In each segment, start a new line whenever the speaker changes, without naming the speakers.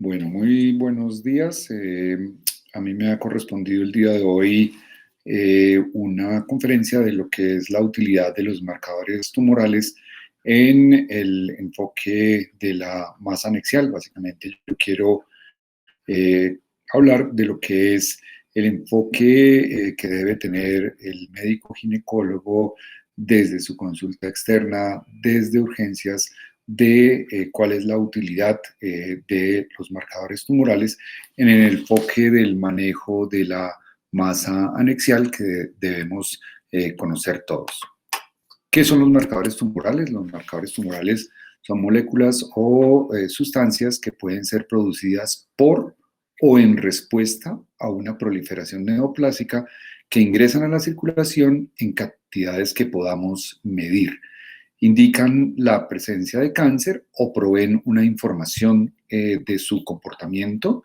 Bueno, muy buenos días. A mí me ha correspondido el día de hoy una conferencia de lo que es la utilidad de los marcadores tumorales en el enfoque de la masa anexial. Básicamente, yo quiero eh, hablar de lo que es el enfoque que debe tener el médico ginecólogo desde su consulta externa, desde urgencias, de cuál es la utilidad de los marcadores tumorales en el enfoque del manejo de la masa anexial que debemos conocer todos. ¿Qué son los marcadores tumorales? Los marcadores tumorales son moléculas o sustancias que pueden ser producidas por o en respuesta a una proliferación neoplásica que ingresan a la circulación en cantidades que podamos medir. Indican la presencia de cáncer o proveen una información de su comportamiento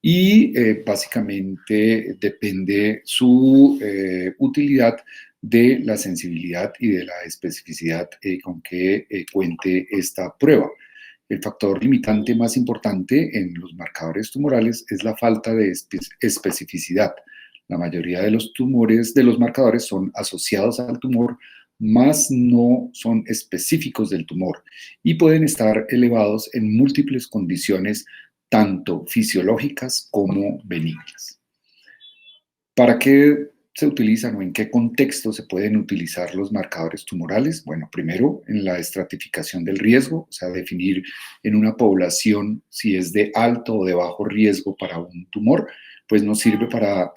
y básicamente depende su utilidad de la sensibilidad y de la especificidad con que cuente esta prueba. El factor limitante más importante en los marcadores tumorales es la falta de especificidad. La mayoría de los tumores, de los marcadores, son asociados al tumor, más no son específicos del tumor y pueden estar elevados en múltiples condiciones tanto fisiológicas como benignas. ¿Para qué se utilizan o en qué contexto se pueden utilizar los marcadores tumorales? Bueno, primero en la estratificación del riesgo, o sea, definir en una población si es de alto o de bajo riesgo para un tumor, pues nos sirve para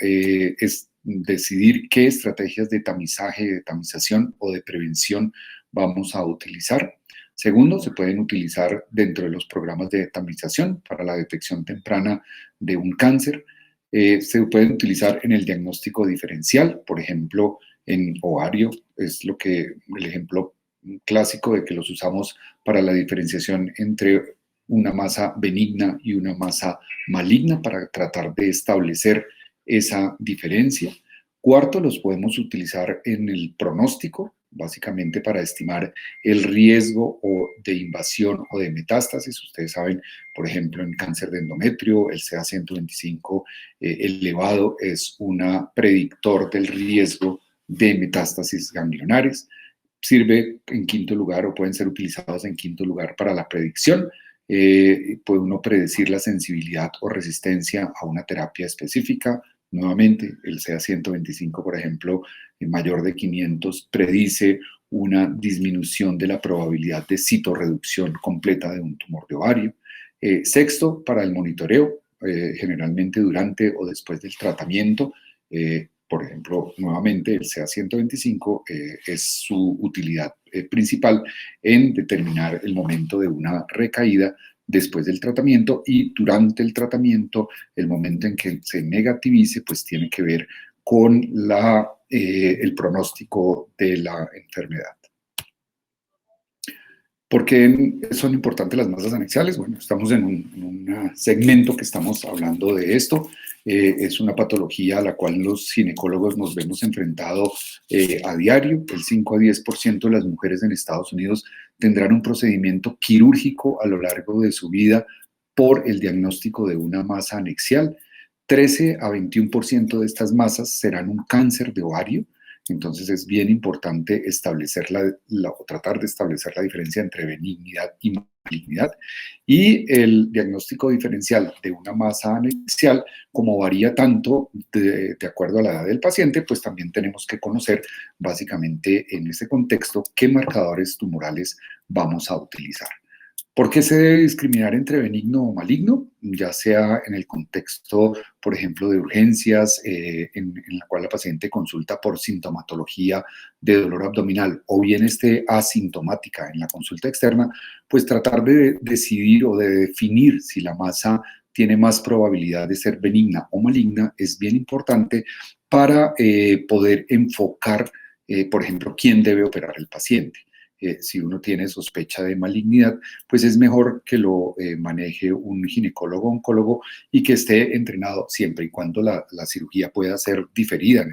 decidir qué estrategias de tamizaje, de tamización o de prevención vamos a utilizar. Segundo, se pueden utilizar dentro de los programas de tamización para la detección temprana de un cáncer. Se pueden utilizar en el diagnóstico diferencial, por ejemplo, en ovario, es el ejemplo clásico de que los usamos para la diferenciación entre una masa benigna y una masa maligna para tratar de establecer esa diferencia. Cuarto, los podemos utilizar en el pronóstico, básicamente para estimar el riesgo o de invasión o de metástasis. Ustedes saben, por ejemplo, en cáncer de endometrio, el CA125 elevado es un predictor del riesgo de metástasis ganglionares. Sirve en quinto lugar o pueden ser utilizados en quinto lugar para la predicción. Puede uno predecir la sensibilidad o resistencia a una terapia específica. Nuevamente, el CA125, por ejemplo, en mayor de 500, predice una disminución de la probabilidad de citorreducción completa de un tumor de ovario. Sexto, para el monitoreo, generalmente durante o después del tratamiento. Por ejemplo, nuevamente el CA125 es su utilidad principal en determinar el momento de una recaída después del tratamiento y durante el tratamiento, el momento en que se negativice, pues tiene que ver con el pronóstico de la enfermedad. ¿Por qué son importantes las masas anexiales? Bueno, estamos en un segmento que estamos hablando de esto. Es una patología a la cual los ginecólogos nos vemos enfrentados a diario. El 5 a 10% de las mujeres en Estados Unidos tendrán un procedimiento quirúrgico a lo largo de su vida por el diagnóstico de una masa anexial. 13 a 21% de estas masas serán un cáncer de ovario. Entonces es bien importante establecer o tratar de establecer la diferencia entre benignidad y malignidad. Y el diagnóstico diferencial de una masa anexial, como varía tanto de acuerdo a la edad del paciente, pues también tenemos que conocer básicamente en ese contexto qué marcadores tumorales vamos a utilizar. ¿Por qué se debe discriminar entre benigno o maligno? Ya sea en el contexto, por ejemplo, de urgencias, en la cual la paciente consulta por sintomatología de dolor abdominal, o bien esté asintomática en la consulta externa, pues tratar de decidir o de definir si la masa tiene más probabilidad de ser benigna o maligna es bien importante para poder enfocar, por ejemplo, quién debe operar el paciente. si uno tiene sospecha de malignidad, pues es mejor que lo maneje un ginecólogo oncólogo y que esté entrenado siempre y cuando la cirugía pueda ser diferida en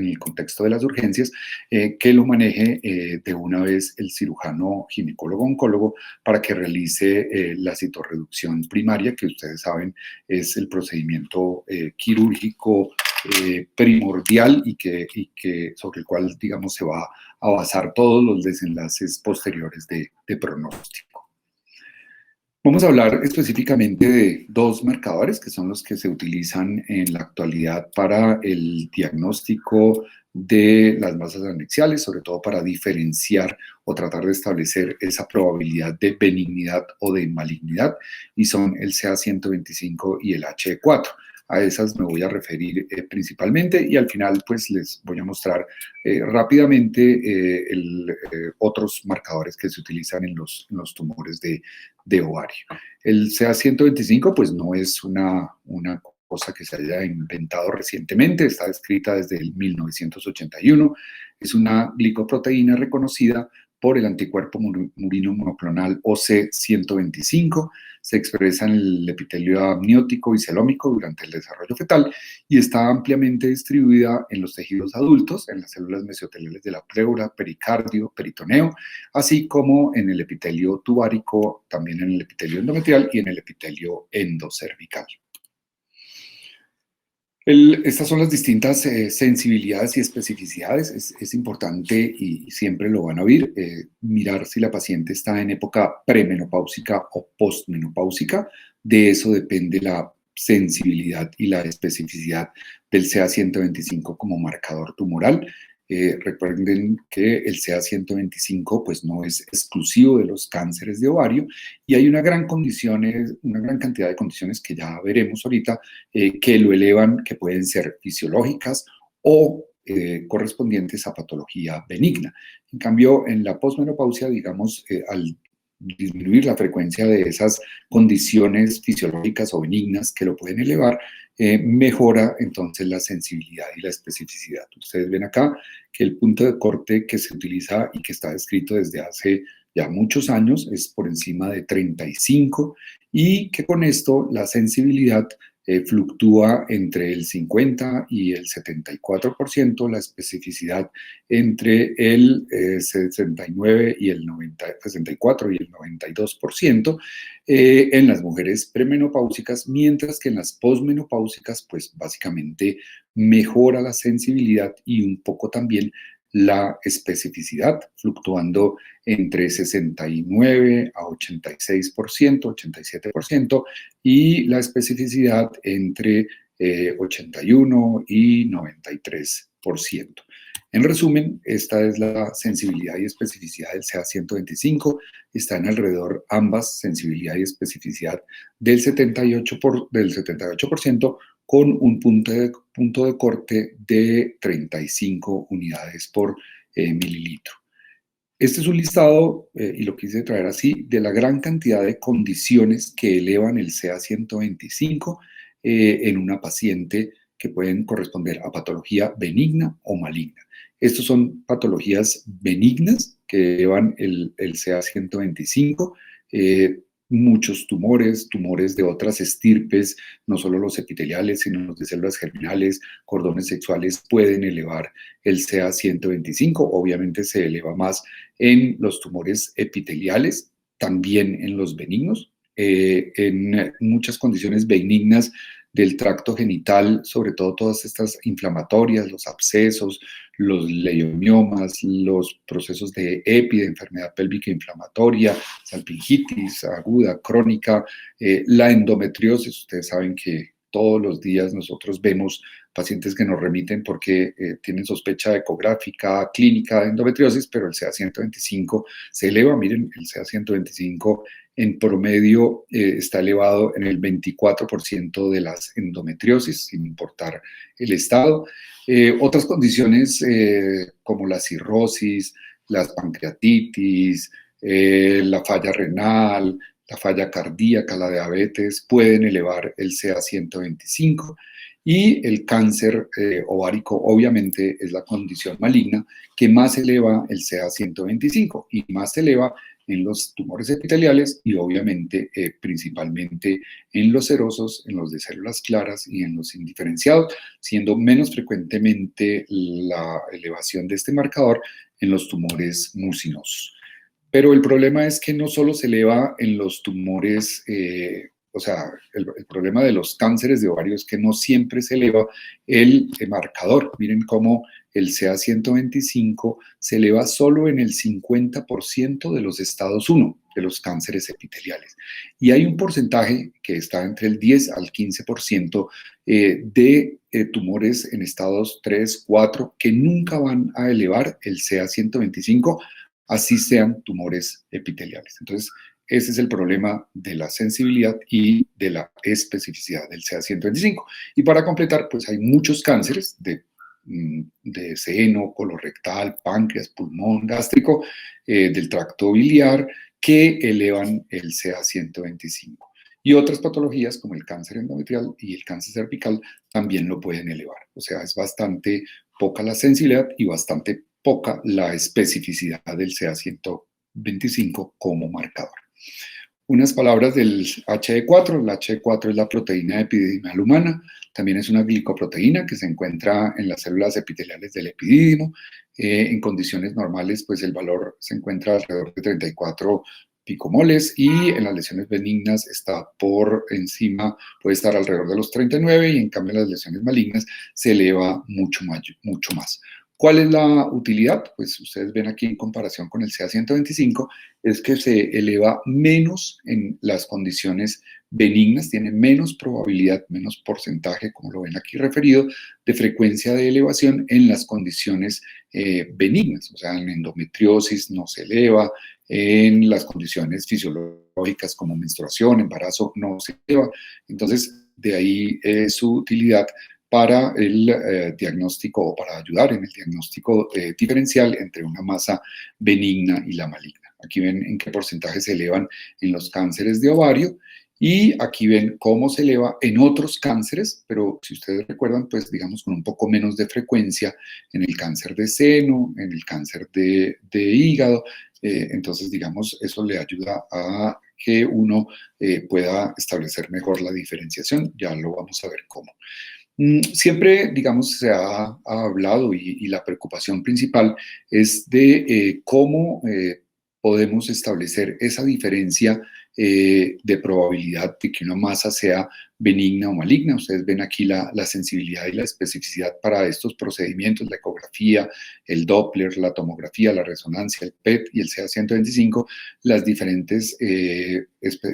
el contexto de las urgencias, que lo maneje de una vez el cirujano ginecólogo oncólogo para que realice la citorreducción primaria, que ustedes saben es el procedimiento quirúrgico primordial y que sobre el cual, digamos, se va a basar todos los desenlaces posteriores de pronóstico. Vamos a hablar específicamente de dos marcadores que son los que se utilizan en la actualidad para el diagnóstico de las masas anexiales, sobre todo para diferenciar o tratar de establecer esa probabilidad de benignidad o de malignidad, y son el CA125 y el HE4. A esas me voy a referir principalmente y al final pues les voy a mostrar rápidamente otros marcadores que se utilizan en los tumores de ovario. El CA125 pues no es una cosa que se haya inventado recientemente, está descrita desde el 1981, es una glicoproteína reconocida por el anticuerpo murino monoclonal OC125, se expresa en el epitelio amniótico y celómico durante el desarrollo fetal y está ampliamente distribuida en los tejidos adultos, en las células mesoteliales de la pleura, pericardio, peritoneo, así como en el epitelio tubárico, también en el epitelio endometrial y en el epitelio endocervical. Estas son las distintas sensibilidades y especificidades. Es importante y siempre lo van a oír, mirar si la paciente está en época premenopáusica o postmenopáusica. De eso depende la sensibilidad y la especificidad del CA125 como marcador tumoral. Recuerden que el CA125 pues, no es exclusivo de los cánceres de ovario y hay una gran cantidad de condiciones que ya veremos ahorita que lo elevan, que pueden ser fisiológicas o correspondientes a patología benigna. En cambio, en la posmenopausia, digamos, al disminuir la frecuencia de esas condiciones fisiológicas o benignas que lo pueden elevar, mejora entonces la sensibilidad y la especificidad. Ustedes ven acá que el punto de corte que se utiliza y que está descrito desde hace ya muchos años es por encima de 35 y que con esto la sensibilidad fluctúa entre el 50 y el 74%, la especificidad entre el 69 y el 64 y el 92% en las mujeres premenopáusicas, mientras que en las posmenopáusicas, pues básicamente mejora la sensibilidad y un poco también la especificidad, fluctuando entre 69 a 86%, 87%, y la especificidad entre 81 y 93%. En resumen, esta es la sensibilidad y especificidad del CA125, está en alrededor ambas, sensibilidad y especificidad del 78%, con un punto de corte de 35 unidades por mililitro. Este es un listado, y lo quise traer así, de la gran cantidad de condiciones que elevan el CA125 en una paciente que pueden corresponder a patología benigna o maligna. Estos son patologías benignas que elevan el CA125, muchos tumores de otras estirpes, no solo los epiteliales, sino los de células germinales, cordones sexuales, pueden elevar el CA125. Obviamente se eleva más en los tumores epiteliales, también en los benignos. En muchas condiciones benignas del tracto genital, sobre todo todas estas inflamatorias, los abscesos, los leiomiomas, los procesos de EPI, de enfermedad pélvica inflamatoria, salpingitis aguda, crónica, la endometriosis. Ustedes saben que todos los días nosotros vemos pacientes que nos remiten porque tienen sospecha ecográfica, clínica de endometriosis, pero el CA125 se eleva. Miren, el CA125 en promedio está elevado en el 24% de las endometriosis, sin importar el estado. Otras condiciones como la cirrosis, las pancreatitis, la falla renal, la falla cardíaca, la diabetes, pueden elevar el CA125. Y el cáncer ovárico obviamente es la condición maligna que más eleva el CA125 y más se eleva en los tumores epiteliales y obviamente principalmente en los serosos, en los de células claras y en los indiferenciados, siendo menos frecuentemente la elevación de este marcador en los tumores mucinosos. Pero el problema es que no solo se eleva en los tumores, o sea, el problema de los cánceres de ovario es que no siempre se eleva el marcador. Miren cómo el CA125 se eleva solo en el 50% de los estados 1 de los cánceres epiteliales. Y hay un porcentaje que está entre el 10 al 15% de tumores en estados 3, 4, que nunca van a elevar el CA125, así sean tumores epiteliales. Entonces, ese es el problema de la sensibilidad y de la especificidad del CA125. Y para completar, pues hay muchos cánceres de seno, colorectal, páncreas, pulmón, gástrico, del tracto biliar, que elevan el CA125. Y otras patologías como el cáncer endometrial y el cáncer cervical también lo pueden elevar. O sea, es bastante poca la sensibilidad y bastante poca la especificidad del CA125 como marcador. Unas palabras del HE4. El HE4 es la proteína epididimal humana. También es una glicoproteína que se encuentra en las células epiteliales del epidídimo. En condiciones normales, pues el valor se encuentra alrededor de 34 picomoles y en las lesiones benignas está por encima, puede estar alrededor de los 39 y en cambio en las lesiones malignas se eleva mucho más. Mucho más. ¿Cuál es la utilidad? Pues ustedes ven aquí en comparación con el CA125, es que se eleva menos en las condiciones benignas, tiene menos probabilidad, menos porcentaje, como lo ven aquí referido, de frecuencia de elevación en las condiciones benignas, o sea, en endometriosis no se eleva, en las condiciones fisiológicas como menstruación, embarazo, no se eleva. Entonces, de ahí su utilidad para el diagnóstico o para ayudar en el diagnóstico diferencial entre una masa benigna y la maligna. Aquí ven en qué porcentaje se elevan en los cánceres de ovario y aquí ven cómo se eleva en otros cánceres, pero si ustedes recuerdan, pues digamos con un poco menos de frecuencia en el cáncer de seno, en el cáncer de hígado. Entonces, digamos, eso le ayuda a que uno pueda establecer mejor la diferenciación. Ya lo vamos a ver cómo. Siempre, digamos, se ha hablado y la preocupación principal es de cómo podemos establecer esa diferencia de probabilidad de que una masa sea benigna o maligna. Ustedes ven aquí la sensibilidad y la especificidad para estos procedimientos, la ecografía, el Doppler, la tomografía, la resonancia, el PET y el CA125, las diferentes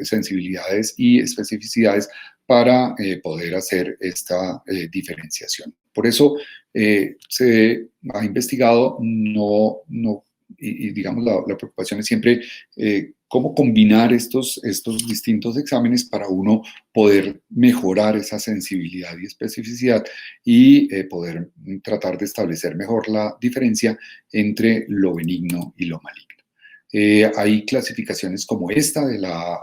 sensibilidades y especificidades para poder hacer esta diferenciación. Por eso se ha investigado, y digamos la preocupación es siempre cómo combinar estos distintos exámenes para uno poder mejorar esa sensibilidad y especificidad y poder tratar de establecer mejor la diferencia entre lo benigno y lo maligno. Hay clasificaciones como esta de la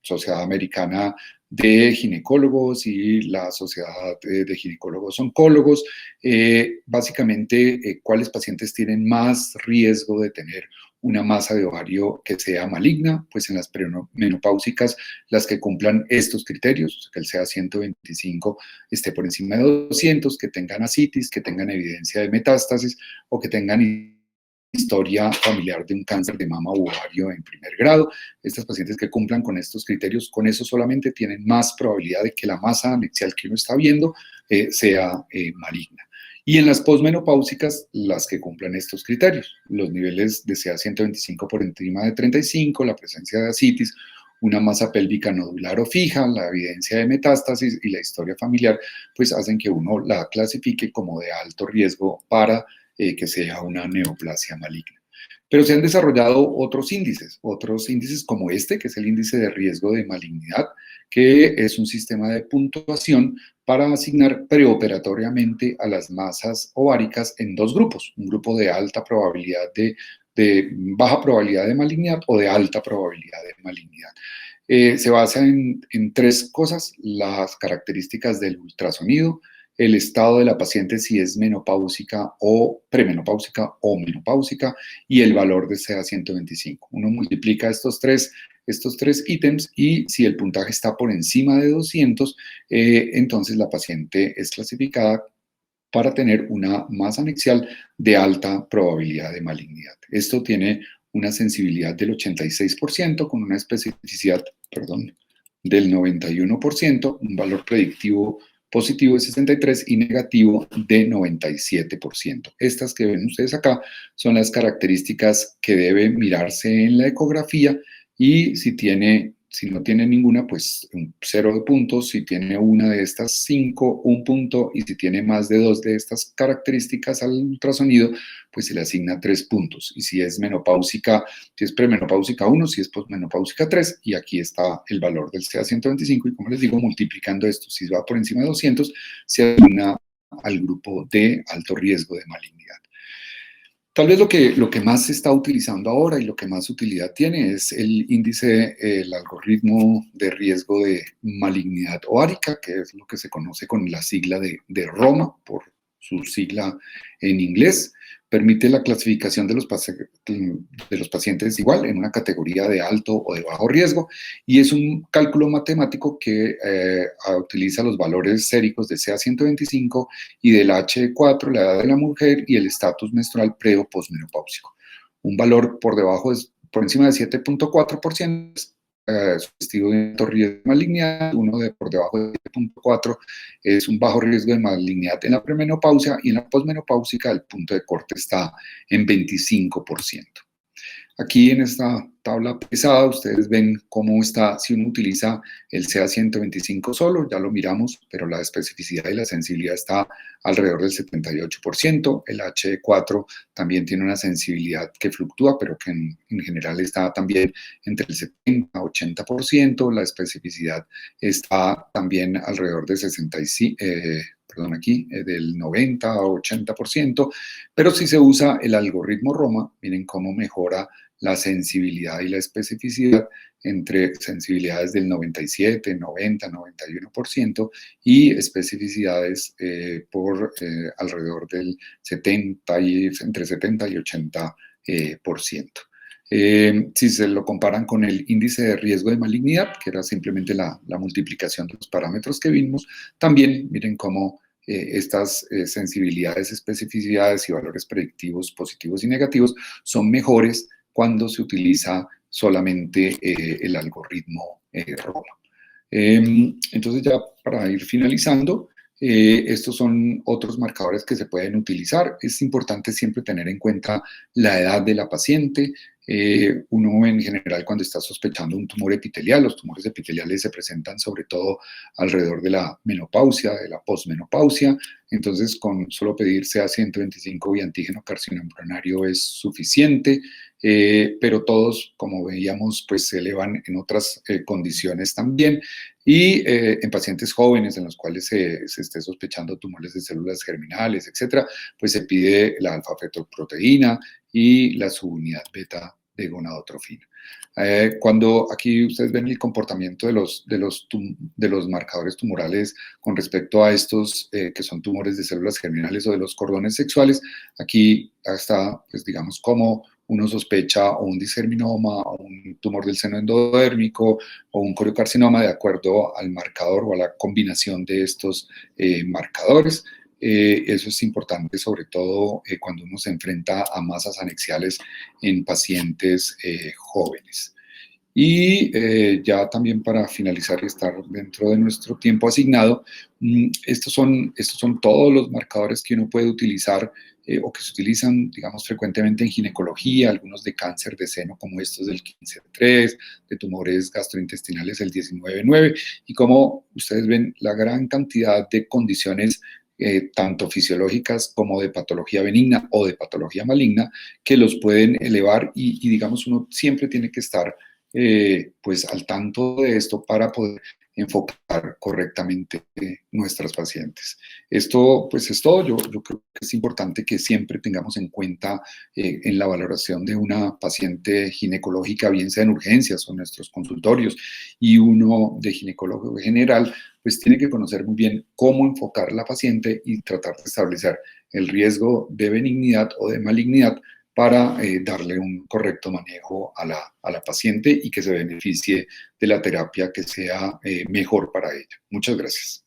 Sociedad Americana de Ginecólogos y la Sociedad de Ginecólogos Oncólogos. Básicamente, ¿cuáles pacientes tienen más riesgo de tener una masa de ovario que sea maligna? Pues en las premenopáusicas, las que cumplan estos criterios, que el CA125 esté por encima de 200, que tengan ascitis, que tengan evidencia de metástasis o que tengan historia familiar de un cáncer de mama o ovario en primer grado. Estas pacientes que cumplan con estos criterios, con eso solamente tienen más probabilidad de que la masa anexial que uno está viendo sea maligna. Y en las posmenopáusicas, las que cumplan estos criterios, los niveles de CA125 por encima de 35, la presencia de ascitis, una masa pélvica nodular o fija, la evidencia de metástasis y la historia familiar, pues hacen que uno la clasifique como de alto riesgo para que sea una neoplasia maligna. Pero se han desarrollado otros índices como este, que es el índice de riesgo de malignidad, que es un sistema de puntuación para asignar preoperatoriamente a las masas ováricas en dos grupos, un grupo de alta probabilidad de baja probabilidad de malignidad o de alta probabilidad de malignidad. Se basa en tres cosas: las características del ultrasonido, el estado de la paciente, si es menopáusica o premenopáusica o menopáusica, y el valor de CA-125. Uno multiplica estos tres ítems, y si el puntaje está por encima de 200, entonces la paciente es clasificada para tener una masa anexial de alta probabilidad de malignidad. Esto tiene una sensibilidad del 86%, con una especificidad, del 91%, un valor predictivo positivo de 63 y negativo de 97%. Estas que ven ustedes acá son las características que debe mirarse en la ecografía, y si no tiene ninguna, pues un 0 de puntos; si tiene una de estas 5, un punto; y si tiene más de 2 de estas características al ultrasonido, pues se le asigna 3 puntos. Y si es menopáusica, si es premenopáusica, 1; si es posmenopáusica, 3. Y aquí está el valor del CA-125, y como les digo, multiplicando esto, si va por encima de 200, se asigna al grupo de alto riesgo de malignidad. Tal vez lo que más se está utilizando ahora y lo que más utilidad tiene es el índice, el algoritmo de riesgo de malignidad ovárica, que es lo que se conoce con la sigla de ROMA, por su sigla en inglés. Permite la clasificación de los pacientes igual en una categoría de alto o de bajo riesgo, y es un cálculo matemático que utiliza los valores séricos de CA-125 y del H4, la edad de la mujer, y el estatus menstrual pre o posmenopáusico. Un valor por encima de 7.4%, sugestivo de alto riesgo de malignidad; uno por debajo de 7.4 es un bajo riesgo de malignidad en la premenopausia, y en la posmenopáusica el punto de corte está en 25%. Aquí en esta tabla pesada ustedes ven cómo está si uno utiliza el CA-125 solo. Ya lo miramos, pero la especificidad y la sensibilidad está alrededor del 78%. El H4 también tiene una sensibilidad que fluctúa, pero que en general está también entre el 70 y 80%. La especificidad está también alrededor de 65, del 90 a 80%, pero si se usa el algoritmo ROMA, miren cómo mejora la sensibilidad y la especificidad entre sensibilidades del 97, 90, 91%, y especificidades por alrededor del 70 entre 70 y 80%. Si se lo comparan con el índice de riesgo de malignidad, que era simplemente la multiplicación de los parámetros que vimos, también miren cómo estas sensibilidades, especificidades y valores predictivos positivos y negativos son mejores cuando se utiliza solamente el algoritmo ROMA. Entonces, ya para ir finalizando, estos son otros marcadores que se pueden utilizar. Es importante siempre tener en cuenta la edad de la paciente. Uno en general, cuando está sospechando un tumor epitelial, los tumores epiteliales se presentan sobre todo alrededor de la menopausia, de la posmenopausia. Entonces, con solo pedir CA-125 y antígeno carcinoembrionario es suficiente. Pero todos, como veíamos, pues se elevan en otras condiciones también, y en pacientes jóvenes en los cuales se esté sospechando tumores de células germinales, etcétera, pues se pide la alfa-fetoproteína y la subunidad beta de gonadotrofina. Cuando aquí ustedes ven el comportamiento de los marcadores tumorales con respecto a estos que son tumores de células germinales o de los cordones sexuales, aquí está, pues digamos, cómo uno sospecha o un disgerminoma, o un tumor del seno endodérmico, o un coriocarcinoma, de acuerdo al marcador o a la combinación de estos marcadores. Eso es importante, sobre todo cuando uno se enfrenta a masas anexiales en pacientes jóvenes. Y ya también para finalizar y estar dentro de nuestro tiempo asignado, estos son todos los marcadores que uno puede utilizar o que se utilizan, digamos, frecuentemente en ginecología, algunos de cáncer de seno como estos del 15-3, de tumores gastrointestinales el 19-9, y como ustedes ven, la gran cantidad de condiciones tanto fisiológicas como de patología benigna o de patología maligna, que los pueden elevar, y digamos, uno siempre tiene que estar pues al tanto de esto para poder enfocar correctamente nuestras pacientes. Esto pues es todo. Yo creo que es importante que siempre tengamos en cuenta en la valoración de una paciente ginecológica, bien sea en urgencias o en nuestros consultorios, y uno de ginecólogo general, pues tiene que conocer muy bien cómo enfocar a la paciente y tratar de establecer el riesgo de benignidad o de malignidad para darle un correcto manejo a la paciente y que se beneficie de la terapia que sea mejor para ella. Muchas gracias.